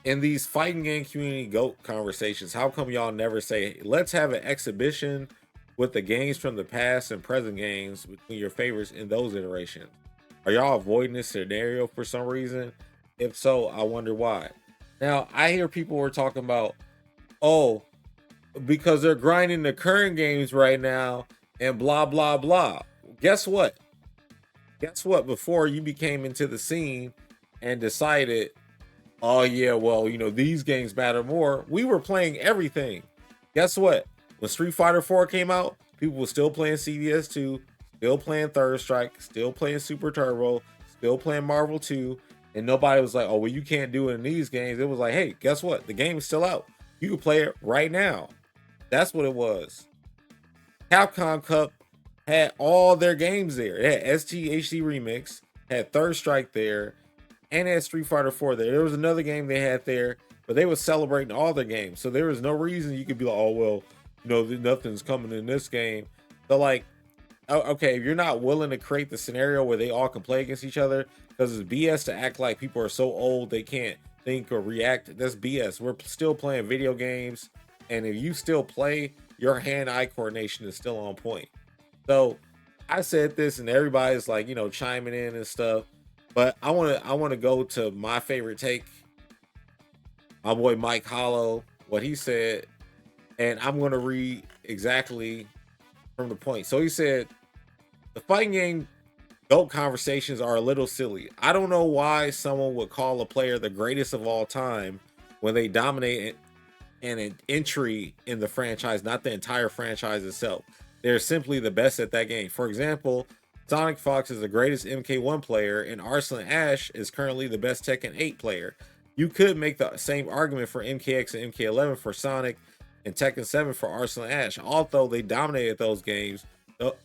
in these fighting game community GOAT conversations, how come y'all never say, let's have an exhibition with the games from the past and present games between your favorites in those iterations? Are y'all avoiding this scenario for some reason? If so, I wonder why. Now, I hear people were talking about, oh, because they're grinding the current games right now and blah, blah, blah. Guess what? Guess what? Before you became into the scene and decided, oh yeah, well, these games matter more, we were playing everything. Guess what? When Street Fighter 4 came out, people were still playing CVS 2, still playing Third Strike, still playing Super Turbo, still playing Marvel 2, and nobody was like, oh, well, you can't do it in these games. It was like, hey, guess what? The game is still out. You can play it right now. That's what it was. Capcom Cup had all their games there. It had STHD Remix, had Third Strike there, and had Street Fighter 4 there. There was another game they had there, but they were celebrating all their games. So there was no reason you could be like, oh, well, nothing's coming in this game. So, like, okay, if you're not willing to create the scenario where they all can play against each other, because it's BS to act like people are so old they can't think or react. That's BS. We're still playing video games, and if you still play, your hand-eye coordination is still on point. So I said this, and everybody's like, chiming in and stuff. But I want to go to my favorite take. My boy Mike Hollow, what he said, and I'm going to read exactly from the point. So he said, the fighting game GOAT conversations are a little silly. I don't know why someone would call a player the greatest of all time when they dominate an entry in the franchise, not the entire franchise itself. They're simply the best at that game. For example, Sonic Fox is the greatest MK1 player, and Arslan Ash is currently the best Tekken 8 player. You could make the same argument for MKX and MK11 for Sonic and Tekken 7 for Arslan Ash. Although they dominated those games,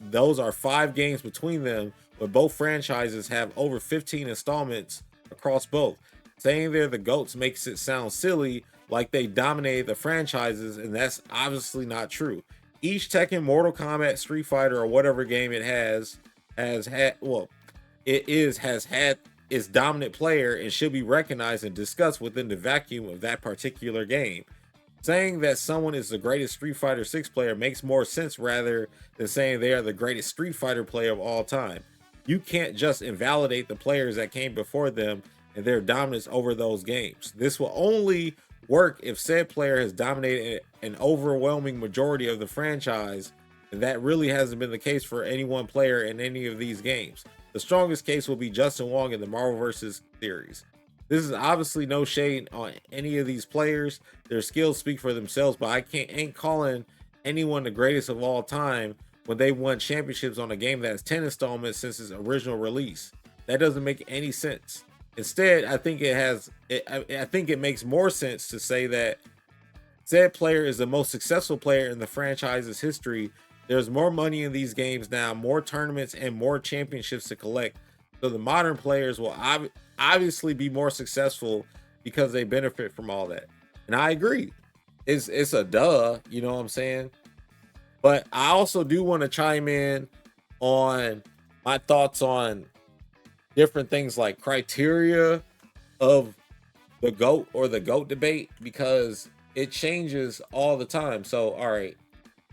those are 5 games between them, but both franchises have over 15 installments across both. Saying they're the GOATs makes it sound silly, like they dominated the franchises, and that's obviously not true. Each Tekken, Mortal Kombat, Street Fighter, or whatever game it has had its dominant player and should be recognized and discussed within the vacuum of that particular game. Saying that someone is the greatest Street Fighter 6 player makes more sense rather than saying they are the greatest Street Fighter player of all time. You can't just invalidate the players that came before them and their dominance over those games. This will only work if said player has dominated an overwhelming majority of the franchise, and that really hasn't been the case for any one player in any of these games. The strongest case will be Justin Wong in the Marvel vs. series. This is obviously no shade on any of these players. Their skills speak for themselves, but I ain't calling anyone the greatest of all time when they won championships on a game that has 10 installments since its original release. That doesn't make any sense. Instead, I think it makes more sense to say that said player is the most successful player in the franchise's history. There's more money in these games now, more tournaments, and more championships to collect. So the modern players will obviously be more successful because they benefit from all that. And I agree. It's a duh, you know what I'm saying? But I also do want to chime in on my thoughts on different things like criteria of the GOAT or the GOAT debate, because it changes all the time. So, all right,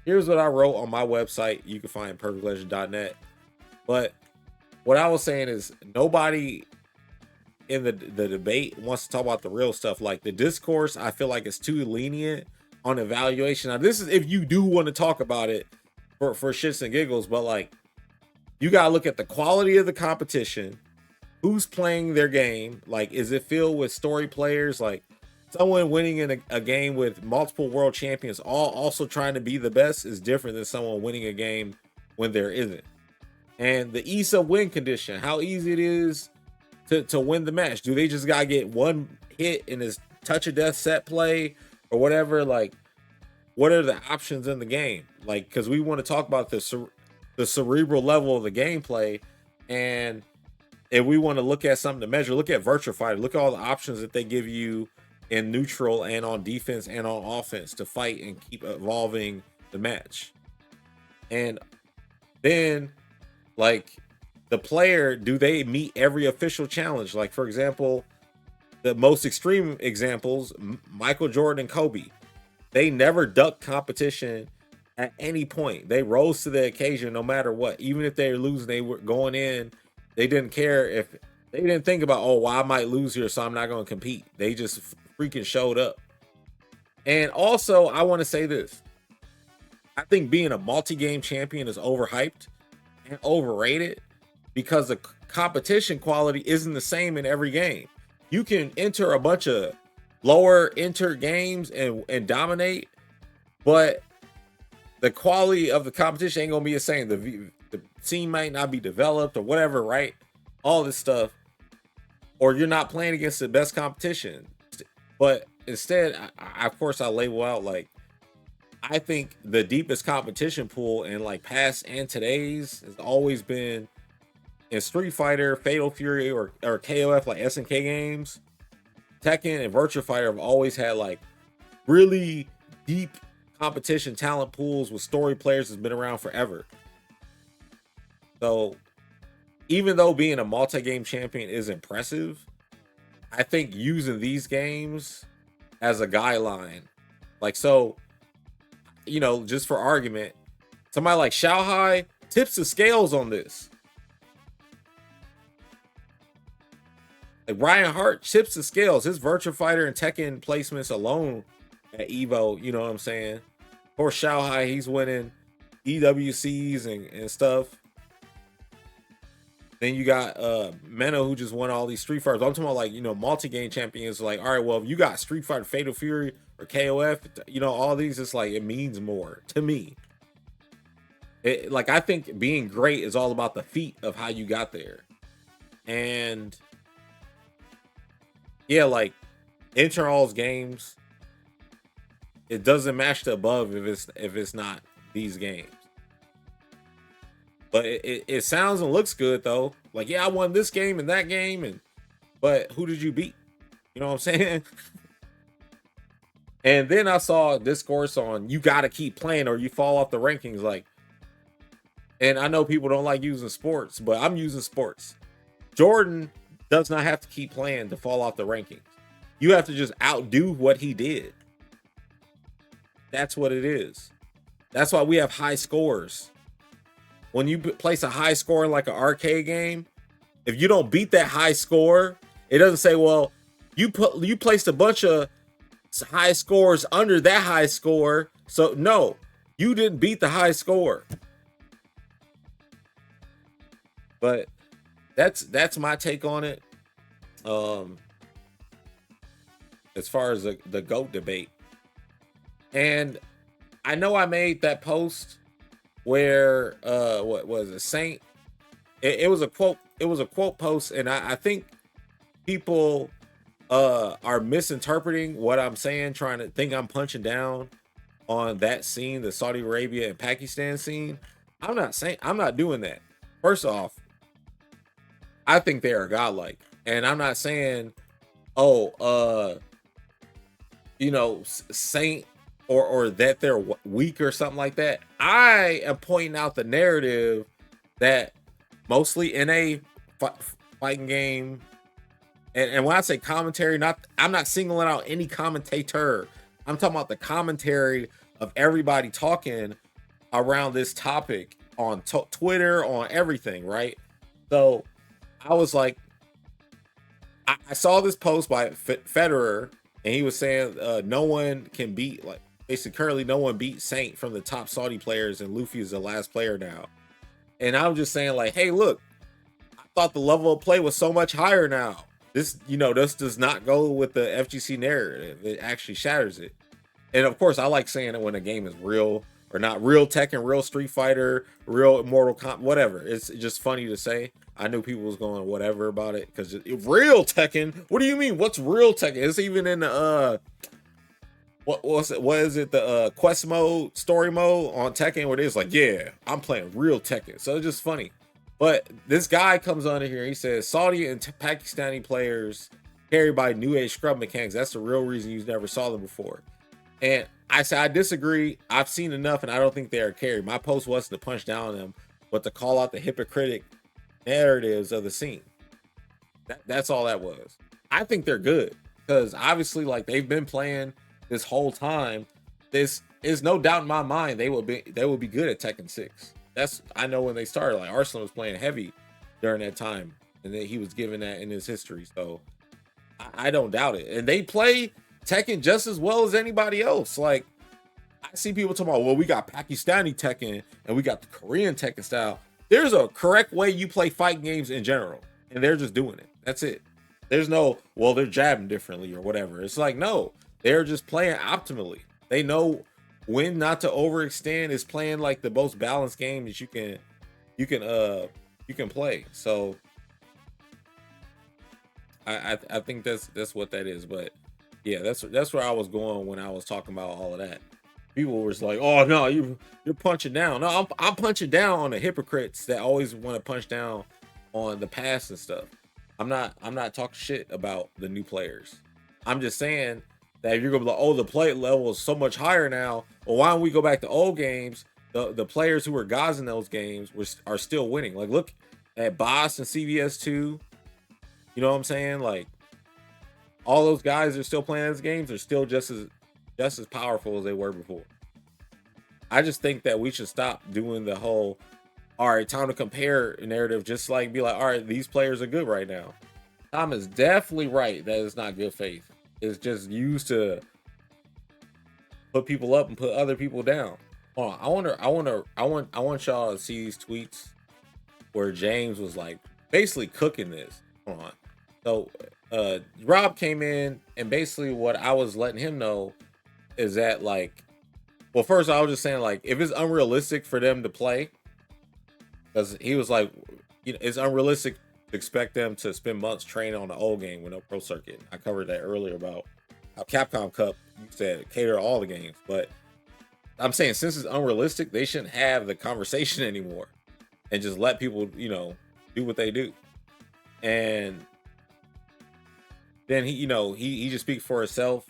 here's what I wrote on my website. You can find perfectlegend.net. But what I was saying is nobody in the debate wants to talk about the real stuff. Like the discourse, I feel like it's too lenient on evaluation. Now, this is if you do want to talk about it for shits and giggles, but like you gotta look at the quality of the competition, who's playing their game. Like, is it filled with story players? Like someone winning in a game with multiple world champions all also trying to be the best is different than someone winning a game when there isn't. And the ease of win condition, how easy it is to win the match. Do they just gotta get one hit in this touch of death set play or whatever? Like, what are the options in the game? Like, because we want to talk about the cerebral level of the gameplay, and if we want to look at something to measure, look at Virtua Fighter. Look at all the options that they give you in neutral and on defense and on offense to fight and keep evolving the match. And then, like, the player, do they meet every official challenge? Like, for example, the most extreme examples, Michael Jordan and Kobe, they never ducked competition at any point. They rose to the occasion no matter what. Even if they were losing, they were going in. They didn't care if they didn't think about, oh, well, I might lose here, so I'm not going to compete. They just freaking showed up. And also, I want to say this. I think being a multi-game champion is overhyped and overrated because the competition quality isn't the same in every game. You can enter a bunch of lower enter games and dominate, but the quality of the competition ain't gonna be the same. The scene might not be developed or whatever, right? All this stuff, or you're not playing against the best competition. But instead, I of course I label out like, I think the deepest competition pool in like past and today's has always been in Street Fighter, Fatal Fury, or KOF, like SNK games. Tekken and Virtua Fighter have always had like really deep competition talent pools with story players that's been around forever. So even though being a multi-game champion is impressive, I think using these games as a guideline, like, so, you know, just for argument, somebody like Xiaohai tips the scales on this. Like Ryan Hart tips the scales. His Virtua Fighter and Tekken placements alone at Evo, you know what I'm saying? For Xiaohai, he's winning EWCs and stuff. Then you got Meno, who just won all these Street Fighters. I'm talking about, like, you know, multi-game champions. Like, all right, well, if you got Street Fighter, Fatal Fury, or KOF, you know, all these, it's like, it means more to me. Like, I think being great is all about the feat of how you got there. And yeah, like, enter all's games, it doesn't match the above if it's not these games. But it sounds and looks good though. Like, yeah, I won this game and that game, but who did you beat? You know what I'm saying? And then I saw a discourse on you got to keep playing or you fall off the rankings. Like, and I know people don't like using sports, but I'm using sports. Jordan does not have to keep playing to fall off the rankings. You have to just outdo what he did. That's what it is. That's why we have high scores. When you place a high score in like an arcade game, if you don't beat that high score, it doesn't say, well, you placed a bunch of high scores under that high score. So no, you didn't beat the high score. But that's my take on it. As far as the GOAT debate. And I know I made that post where what was it, Saint? It was a quote post, and I think people are misinterpreting what I'm saying, trying to think I'm punching down on that scene, the Saudi Arabia and Pakistan scene. I'm not doing that. First off, I think they are godlike, and I'm not saying, oh, you know, Saint or that they're weak or something like that. I am pointing out the narrative that mostly in a fighting game, and when I say commentary, I'm not singling out any commentator. I'm talking about the commentary of everybody talking around this topic on Twitter, on everything, right? So I was like, I saw this post by Federer, and he was saying no one can beat, like, basically currently no one beat Saint from the top Saudi players, and Luffy is the last player now. And I'm just saying, like, hey, look, I thought the level of play was so much higher now. This, you know, this does not go with the FGC narrative. It actually shatters it. And of course, I like saying it when a game is real or not. Real Tekken, real Street Fighter, real Mortal Kombat, whatever. It's just funny to say. I knew people was going whatever about it because real Tekken. What do you mean? What's real Tekken? It's even in the what is it? The quest mode, story mode on Tekken, where it's like, yeah, I'm playing real Tekken. So it's just funny. But this guy comes on here. He says Saudi and Pakistani players carried by new age scrub mechanics. That's the real reason you never saw them before. And I said I disagree. I've seen enough, and I don't think they are carried. My post wasn't to punch down on them, but to call out the hypocritic narratives of the scene. That's all that was. I think they're good because obviously, like they've been playing this whole time. This is no doubt in my mind they will be good at Tekken 6. That's I know when they started. Like Arsenal was playing heavy during that time, and then he was given that in his history. So I don't doubt it. And they play Tekken just as well as anybody else. Like I see people talking about, well, we got Pakistani Tekken and we got the Korean Tekken style. There's a correct way you play fighting games in general, and they're just doing it. That's it. There's no, well, they're jabbing differently or whatever. It's like, no, they're just playing optimally. They know when not to overextend. Is playing like the most balanced game that you can play. So I think that's what that is. But yeah, that's where I was going when I was talking about all of that. People were just like, "Oh no, you're punching down." No, I'm punching down on the hypocrites that always want to punch down on the past and stuff. I'm not talking shit about the new players. I'm just saying that if you're gonna be like, "Oh, the play level is so much higher now," well, why don't we go back to old games? The players who were gods in those games are still winning. Like look at Boss and CVS2. You know what I'm saying? Like all those guys are still playing those games. They're still just as powerful as they were before. I just think that we should stop doing the whole, all right, time to compare narrative. Just like be like, all right, these players are good right now. Tom is definitely right that it's not good faith. It's just used to put people up and put other people down. Hold on, I want y'all to see these tweets where James was like basically cooking this. Hold on. So Rob came in and basically what I was letting him know is that like, well, first I was just saying like if it's unrealistic for them to play, because he was like, you know, it's unrealistic to expect them to spend months training on the old game with no pro circuit. I covered that earlier about how Capcom Cup you said cater to all the games, but I'm saying since it's unrealistic, they shouldn't have the conversation anymore and just let people, you know, do what they do. And then he, you know, he just speaks for himself,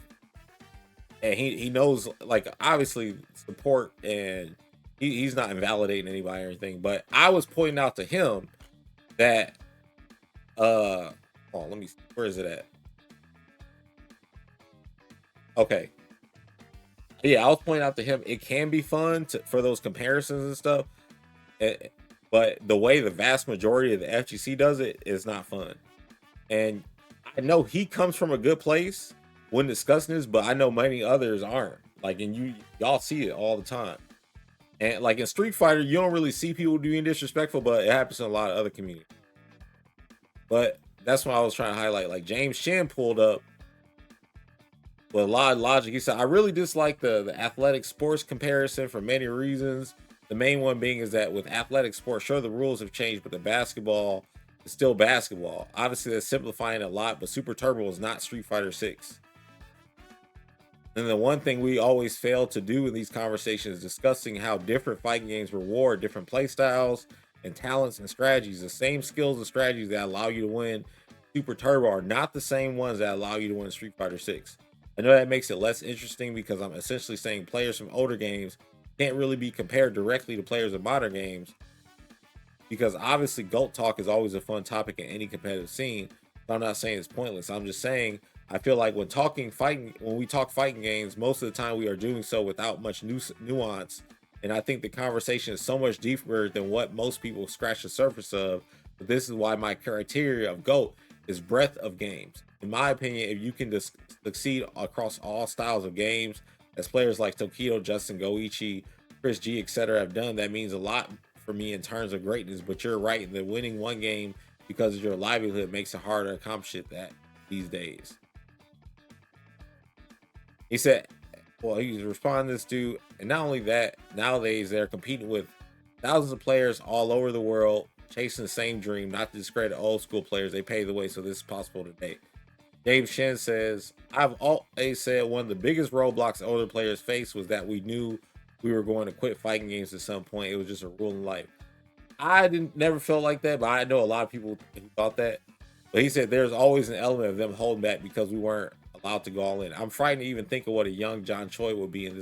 and he knows like obviously support, and he's not invalidating anybody or anything. But I was pointing out to him that oh, let me see, where is it at? Okay. Yeah, I was pointing out to him it can be fun for those comparisons and stuff. But the way the vast majority of the FGC does it is not fun. And I know he comes from a good place when discussing this, but I know many others aren't. Like, and y'all see it all the time. And like in Street Fighter, you don't really see people being disrespectful, but it happens in a lot of other communities. But that's what I was trying to highlight. Like James Shin pulled up with a lot of logic. He said, I really dislike the athletic sports comparison for many reasons. The main one being is that with athletic sports, sure, the rules have changed, but the basketball is still basketball. Obviously, they're simplifying a lot, but Super Turbo is not Street Fighter 6. And the one thing we always fail to do in these conversations is discussing how different fighting games reward different play styles and talents and strategies. The same skills and strategies that allow you to win Super Turbo are not the same ones that allow you to win Street Fighter 6. I know that makes it less interesting because I'm essentially saying players from older games can't really be compared directly to players of modern games, because obviously GOAT talk is always a fun topic in any competitive scene. So I'm not saying it's pointless. I'm just saying I feel like when we talk fighting games, most of the time we are doing so without much nuance. And I think the conversation is so much deeper than what most people scratch the surface of. But this is why my criteria of GOAT is breadth of games. In my opinion, if you can just succeed across all styles of games, as players like Tokido, Justin Goichi, Chris G, etc. have done, that means a lot for me in terms of greatness. But you're right, that winning one game because of your livelihood makes it harder to accomplish that these days. He said, well, he's responding to this dude, and not only that, nowadays they're competing with thousands of players all over the world, chasing the same dream, not to discredit old school players. They paved the way so this is possible today. Dave Shen says, I've always said one of the biggest roadblocks older players faced was that we knew we were going to quit fighting games at some point. It was just a rule in life. I never felt like that, but I know a lot of people who thought that. But he said there's always an element of them holding back because we weren't allowed to go all in. I'm frightened to even think of what a young John Choi would be in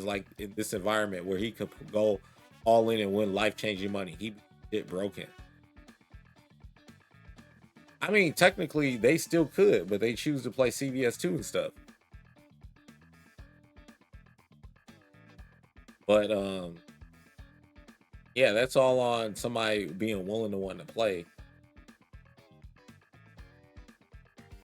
this environment where he could go all in and win life-changing money. He'd get broken. I mean, technically they still could, but they choose to play CVS2 and stuff. But yeah, that's all on somebody being willing to want to play.